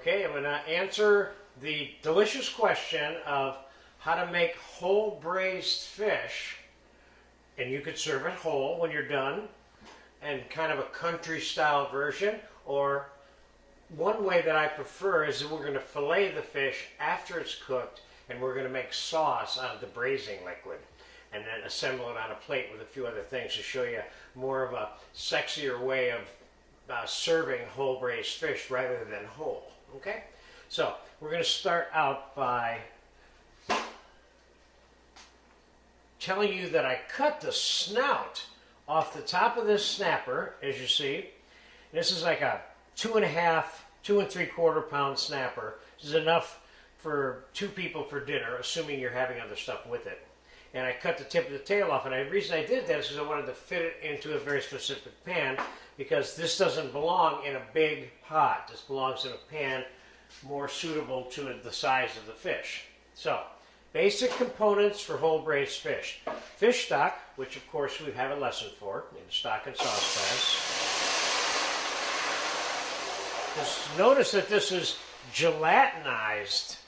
Okay, I'm going to answer the delicious question of how to make whole braised fish, and you could serve it whole when you're done, and kind of a country style version, or one way that I prefer is that we're going to fillet the fish after it's cooked, and we're going to make sauce out of the braising liquid, and then assemble it on a plate with a few other things to show you more of a sexier way of serving whole braised fish rather than whole. Okay, so we're going to start out by telling you that I cut the snout off the top of this snapper, as you see. This is like a 2 3/4 pound snapper. This is enough for 2 people for dinner, assuming you're having other stuff with it. And I cut the tip of the tail off, and the reason I did that is because I wanted to fit it into a very specific pan, because this doesn't belong in a big pot. This belongs in a pan more suitable to the size of the fish. So, basic components for whole braised fish. Fish stock, which of course we have a lesson for in the stock and sauce class. Just notice that this is gelatinized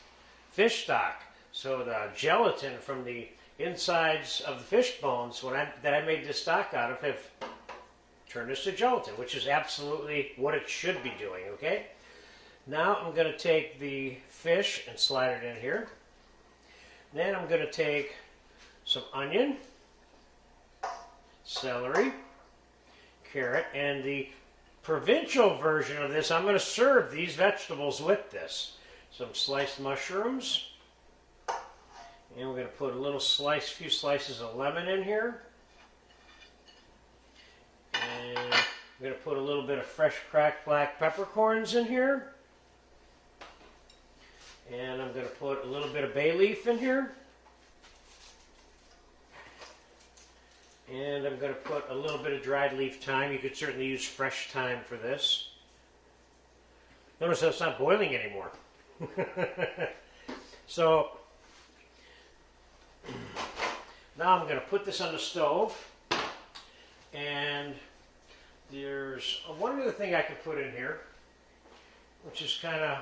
fish stock. So the gelatin from the insides of the fish bones that I made this stock out of have turned this to gelatin, which is absolutely what it should be doing, okay? Now I'm going to take the fish and slide it in here. Then I'm going to take some onion, celery, carrot, and the provincial version of this, I'm going to serve these vegetables with this. Some sliced mushrooms. And we're going to put a few slices of lemon in here. And we're going to put a little bit of fresh cracked black peppercorns in here. And I'm going to put a little bit of bay leaf in here. And I'm going to put a little bit of dried leaf thyme. You could certainly use fresh thyme for this. Notice that it's not boiling anymore. So, now I'm going to put this on the stove, and there's one other thing I could put in here, which is kind of,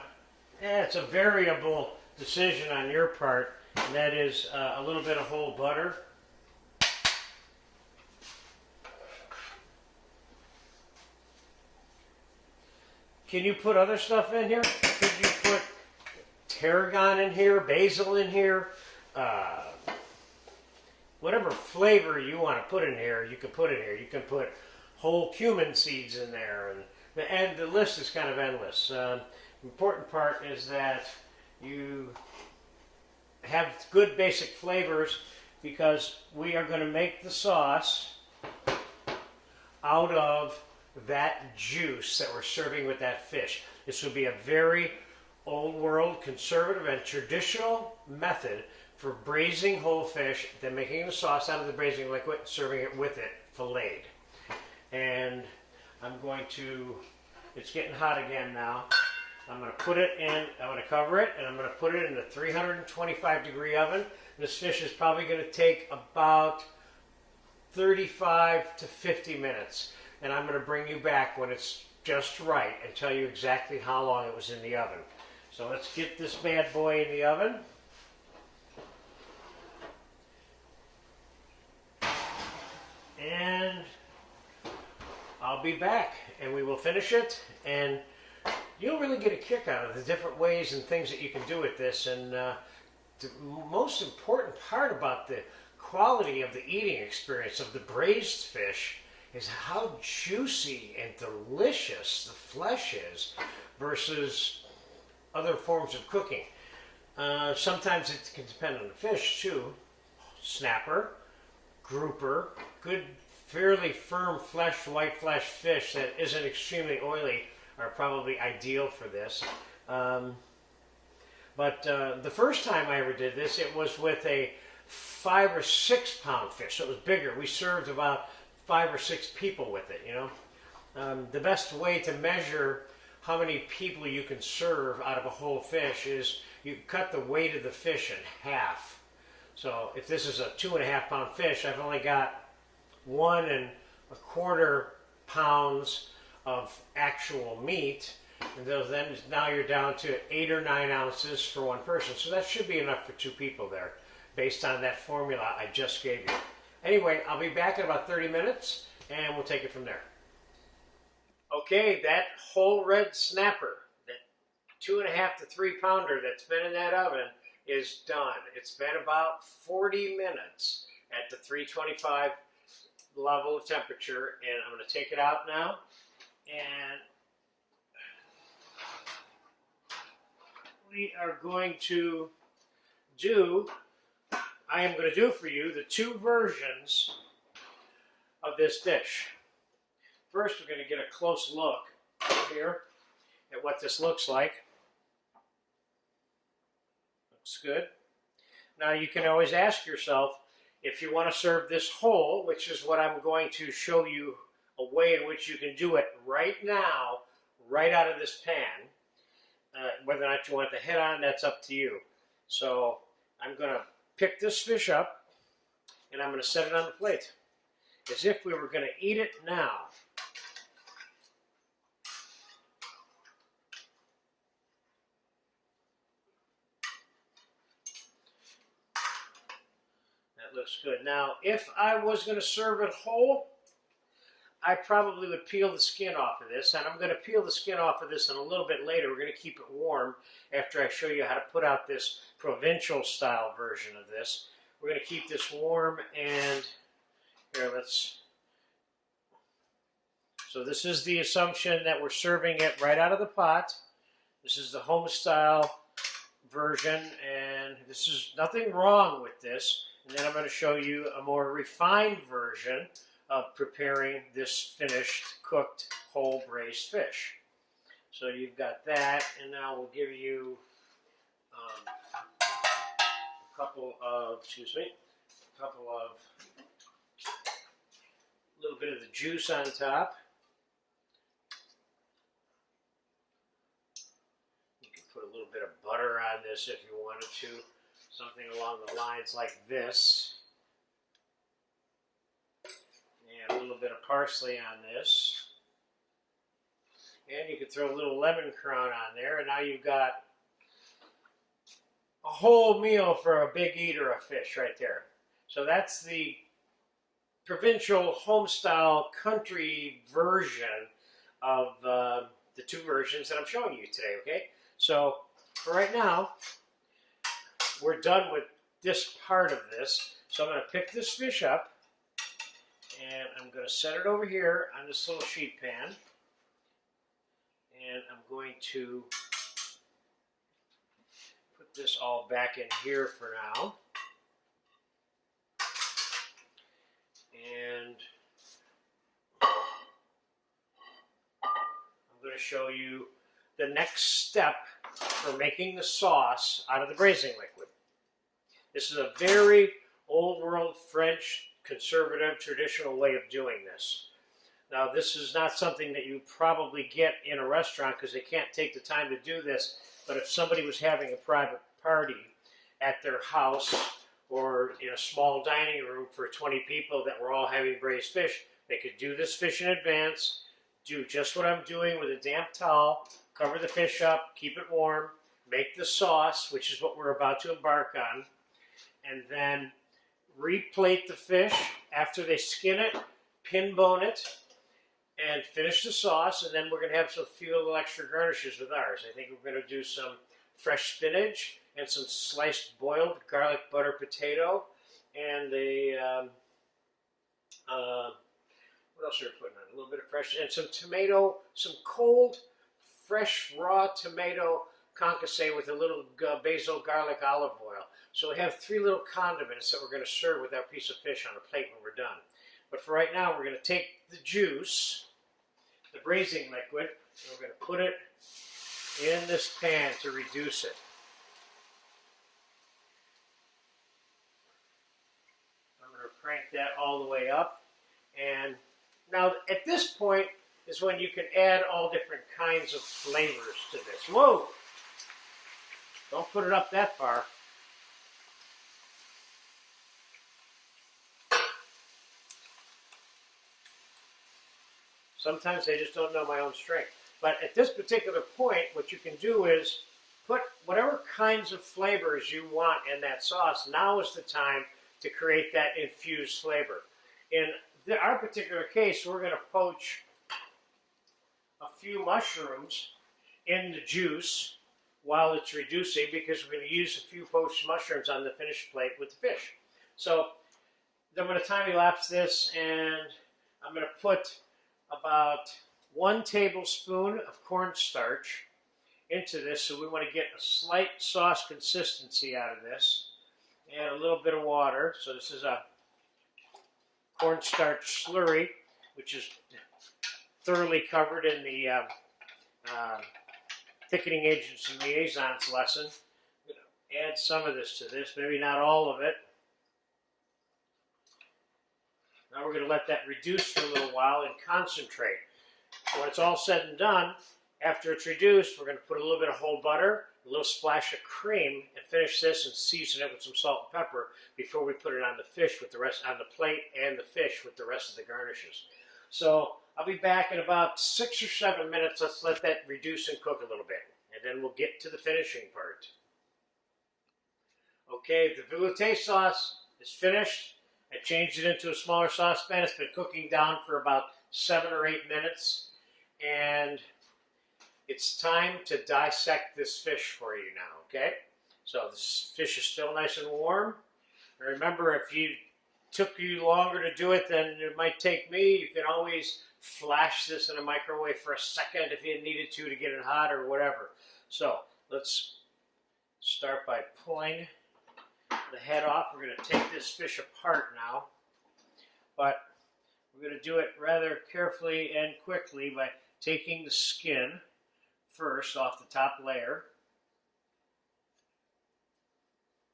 it's a variable decision on your part, and that is a little bit of whole butter. Can you put other stuff in here? Could you put tarragon in here, basil in here, whatever flavor you want to put in here, you can put in here. You can put whole cumin seeds in there, and the list is kind of endless. The important part is that you have good basic flavors, because we are going to make the sauce out of that juice that we're serving with that fish. This would be a very old world, conservative, and traditional method for braising whole fish, then making the sauce out of the braising liquid, serving it with it, filleted. And I'm going to, it's getting hot again now. I'm going to put it in, I'm going to cover it, and I'm going to put it in the 325-degree oven. This fish is probably going to take about 35 to 50 minutes. And I'm going to bring you back when it's just right and tell you exactly how long it was in the oven. So let's get this bad boy in the oven. And I'll be back, and we will finish it, and you'll really get a kick out of the different ways and things that you can do with this. And the most important part about the quality of the eating experience of the braised fish is how juicy and delicious the flesh is versus other forms of cooking. Sometimes it can depend on the fish too. Snapper, grouper, good, fairly firm flesh, white flesh fish that isn't extremely oily are probably ideal for this. But the first time I ever did this, it was with a 5 or 6 pound fish, so it was bigger. We served about 5 or 6 people with it, you know. The best way to measure how many people you can serve out of a whole fish is you cut the weight of the fish in half. So if this is a 2.5 pound fish, I've only got 1 1/4 pounds of actual meat, And then now you're down to 8 or 9 ounces for one person. So that should be enough for 2 people there, based on that formula I just gave you. Anyway, I'll be back in about 30 minutes, and we'll take it from there. Okay, that whole red snapper, that 2.5 to 3 pounder that's been in that oven is done. It's been about 40 minutes at the 325 level of temperature, and I'm going to take it out now, and we are going to I am going to do for you the 2 versions of this dish. First, we're going to get a close look here at what this looks like. Looks good. Now, you can always ask yourself if you want to serve this whole, which is what I'm going to show you a way in which you can do it right now, right out of this pan. Whether or not you want the head on, that's up to you. So I'm going to pick this fish up, and I'm going to set it on the plate as if we were going to eat it now. That looks good. Now, if I was going to serve it whole, I probably would peel the skin off of this, and I'm going to peel the skin off of this in a little bit later. We're going to keep it warm after I show you how to put out this provincial style version of this. We're going to keep this warm, and here, so this is the assumption that we're serving it right out of the pot. This is the home style version, and this is nothing wrong with this. And then I'm going to show you a more refined version of preparing this finished, cooked, whole braised fish. So you've got that, and now we'll give you a couple of little bit of the juice on top. You can put a little bit of butter on this if you wanted to, something along the lines like this. And a little bit of parsley on this. And you could throw a little lemon crown on there, and now you've got a whole meal for a big eater of fish right there. So that's the provincial home-style country version of the 2 versions that I'm showing you today, okay? So for right now, we're done with this part of this. So I'm going to pick this fish up, and I'm going to set it over here on this little sheet pan. And I'm going to put this all back in here for now. And I'm going to show you the next step for making the sauce out of the braising liquid. This is a very old world French conservative traditional way of doing this. Now, this is not something that you probably get in a restaurant because they can't take the time to do this, but if somebody was having a private party at their house or in a small dining room for 20 people that were all having braised fish, they could do this fish in advance, do just what I'm doing with a damp towel, cover the fish up, keep it warm, make the sauce, which is what we're about to embark on, and then replate the fish after they skin it, pin bone it, and finish the sauce, and then we're going to have some few little extra garnishes with ours. I think we're going to do some fresh spinach and some sliced boiled garlic butter potato, and what else are we putting on? A little bit of fresh, and some tomato, some cold, fresh, raw tomato concasse with a little basil, garlic, olive oil. So we have 3 little condiments that we're going to serve with our piece of fish on a plate when we're done. But for right now, we're going to take the juice, the braising liquid, and we're going to put it in this pan to reduce it. I'm going to crank that all the way up. And now at this point is when you can add all different kinds of flavors to this. Whoa! Don't put it up that far. Sometimes I just don't know my own strength. But at this particular point, what you can do is put whatever kinds of flavors you want in that sauce. Now is the time to create that infused flavor. In our particular case, we're going to poach a few mushrooms in the juice while it's reducing, because we're going to use a few poached mushrooms on the finished plate with the fish. So I'm going to time-elapse this, and I'm going to put about 1 tablespoon of cornstarch into this. So we want to get a slight sauce consistency out of this. And a little bit of water. So this is a cornstarch slurry, which is thoroughly covered in the thickening agents and liaisons lesson. I'm going to add some of this to this, maybe not all of it. Now we're going to let that reduce for a little while and concentrate. When it's all said and done, after it's reduced, we're going to put a little bit of whole butter, a little splash of cream, and finish this and season it with some salt and pepper before we put it on the fish with the rest, on the plate and the fish with the rest of the garnishes. So I'll be back in about 6 or 7 minutes. Let's let that reduce and cook a little bit, and then we'll get to the finishing part. Okay, the veloute sauce is finished. I changed it into a smaller saucepan. It's been cooking down for about 7 or 8 minutes, and it's time to dissect this fish for you now, okay? So this fish is still nice and warm. And remember, if it took you longer to do it than it might take me, you can always flash this in a microwave for a second if you needed to get it hot or whatever. So let's start by pulling the head off. We're going to take this fish apart now, but we're going to do it rather carefully and quickly by taking the skin first off the top layer.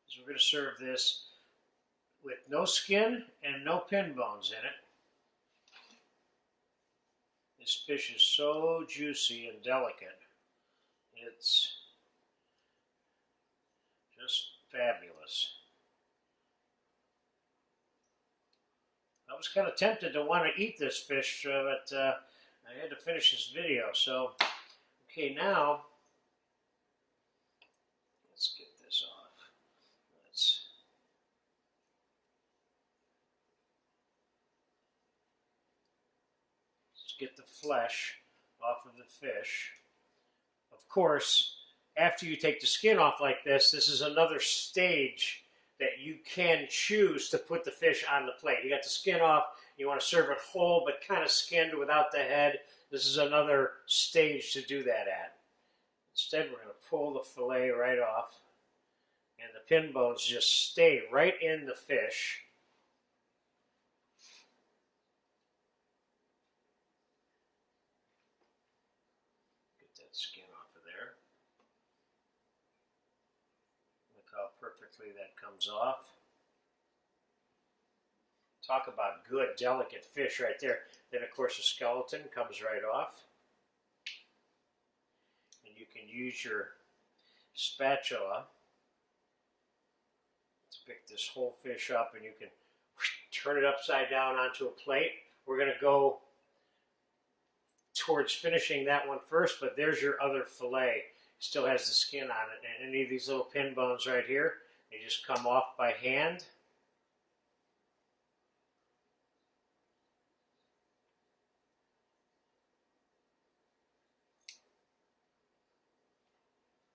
So we're going to serve this with no skin and no pin bones in it. This fish is so juicy and delicate. It's just fabulous. I was kind of tempted to want to eat this fish, but I had to finish this video. So, okay, now let's get this off. Let's get the flesh off of the fish. Of course, after you take the skin off like this is another stage that you can choose to put the fish on the plate. You got the skin off, you want to serve it whole but kind of skinned without the head. This is another stage to do that at. Instead, we're going to pull the fillet right off, and the pin bones just stay right in the fish. Get that skin off of there. Look how perfectly that comes off. Talk about good, delicate fish right there. Then, of course, the skeleton comes right off. And you can use your spatula to pick this whole fish up, and you can turn it upside down onto a plate. We're going to go towards finishing that one first, but there's your other fillet. It still has the skin on it. And any of these little pin bones right here, they just come off by hand.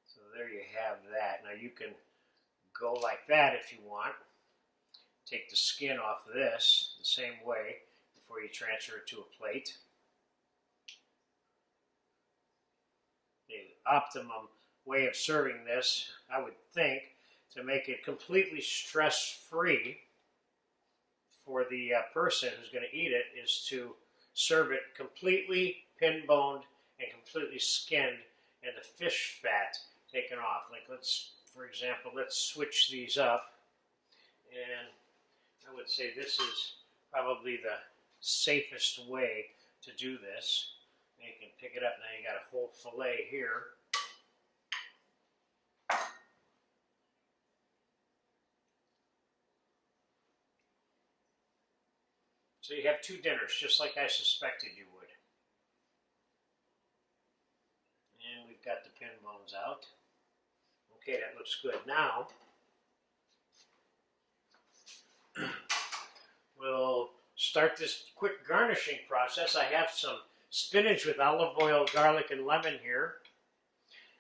So there you have that. Now you can go like that if you want. Take the skin off of this the same way before you transfer it to a plate. The optimum way of serving this, I would think, to make it completely stress-free for the person who's going to eat it, is to serve it completely pin-boned and completely skinned, and the fish fat taken off. Like, for example, let's switch these up, and I would say this is probably the safest way to do this. And you can pick it up. Now you got a whole fillet here. So you have two dinners, just like I suspected you would. got the pin bones out. Okay, that looks good. Now, we'll start this quick garnishing process. I have some spinach with olive oil, garlic, and lemon here.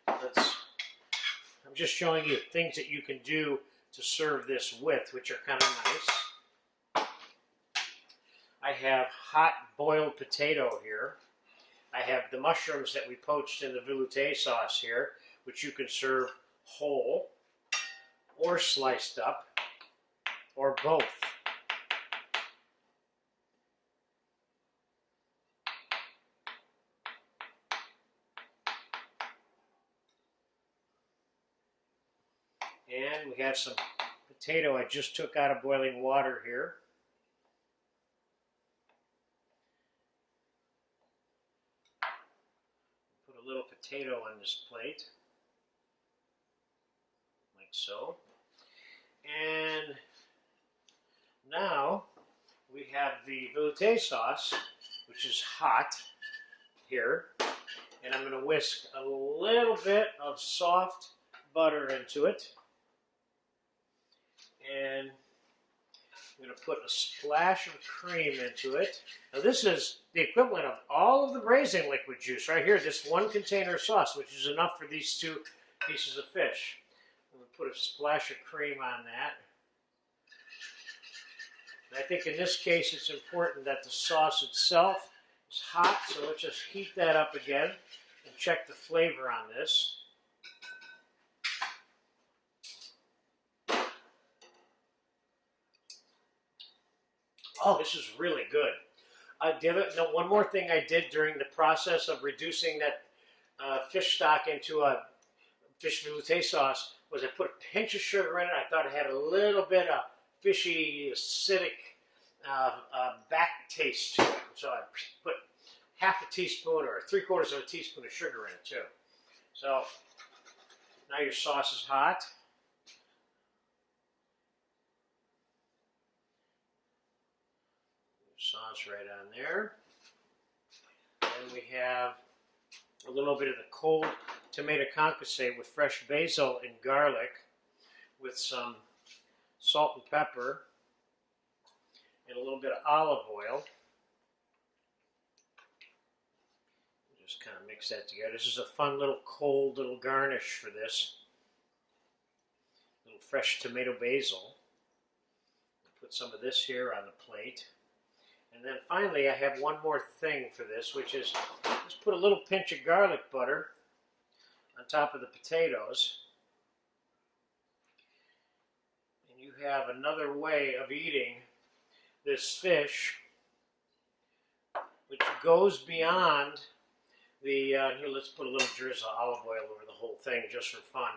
I'm just showing you things that you can do to serve this with, which are kind of nice. I have hot boiled potato here. I have the mushrooms that we poached in the veloute sauce here, which you can serve whole or sliced up or both. And we have some potato I just took out of boiling water here. Put a little potato on this plate, like so. And now we have the veloute sauce, which is hot here. And I'm going to whisk a little bit of soft butter into it. And I'm going to put a splash of cream into it. Now this is the equivalent of all of the braising liquid juice right here, this one container of sauce, which is enough for these 2 pieces of fish. I'm going to put a splash of cream on that. And I think in this case it's important that the sauce itself is hot, so let's just heat that up again and check the flavor on this. Oh, this is really good. One more thing I did during the process of reducing that fish stock into a fish veloute sauce was I put a pinch of sugar in it. I thought it had a little bit of fishy, acidic back taste to it. So I put half a teaspoon or 3/4 of a teaspoon of sugar in it too. So now your sauce is hot. Sauce right on there. And we have a little bit of the cold tomato concassé with fresh basil and garlic with some salt and pepper and a little bit of olive oil. Just kind of mix that together. This is a fun little cold little garnish for this. A little fresh tomato basil. Put some of this here on the plate. And then finally, I have one more thing for this, which is just put a little pinch of garlic butter on top of the potatoes. And you have another way of eating this fish, which goes beyond the, here, let's put a little drizzle of olive oil over the whole thing just for fun.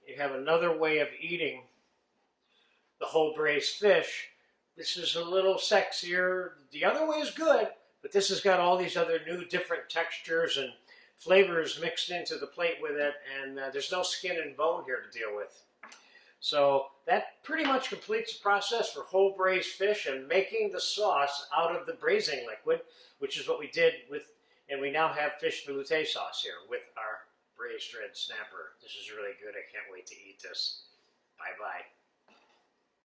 You have another way of eating the whole braised fish. This is a little sexier. The other way is good, but this has got all these other new different textures and flavors mixed into the plate with it, and there's no skin and bone here to deal with. So that pretty much completes the process for whole braised fish and making the sauce out of the braising liquid, which is what we did with, and we now have fish veloute sauce here with our braised red snapper. This is really good. I can't wait to eat this. Bye-bye.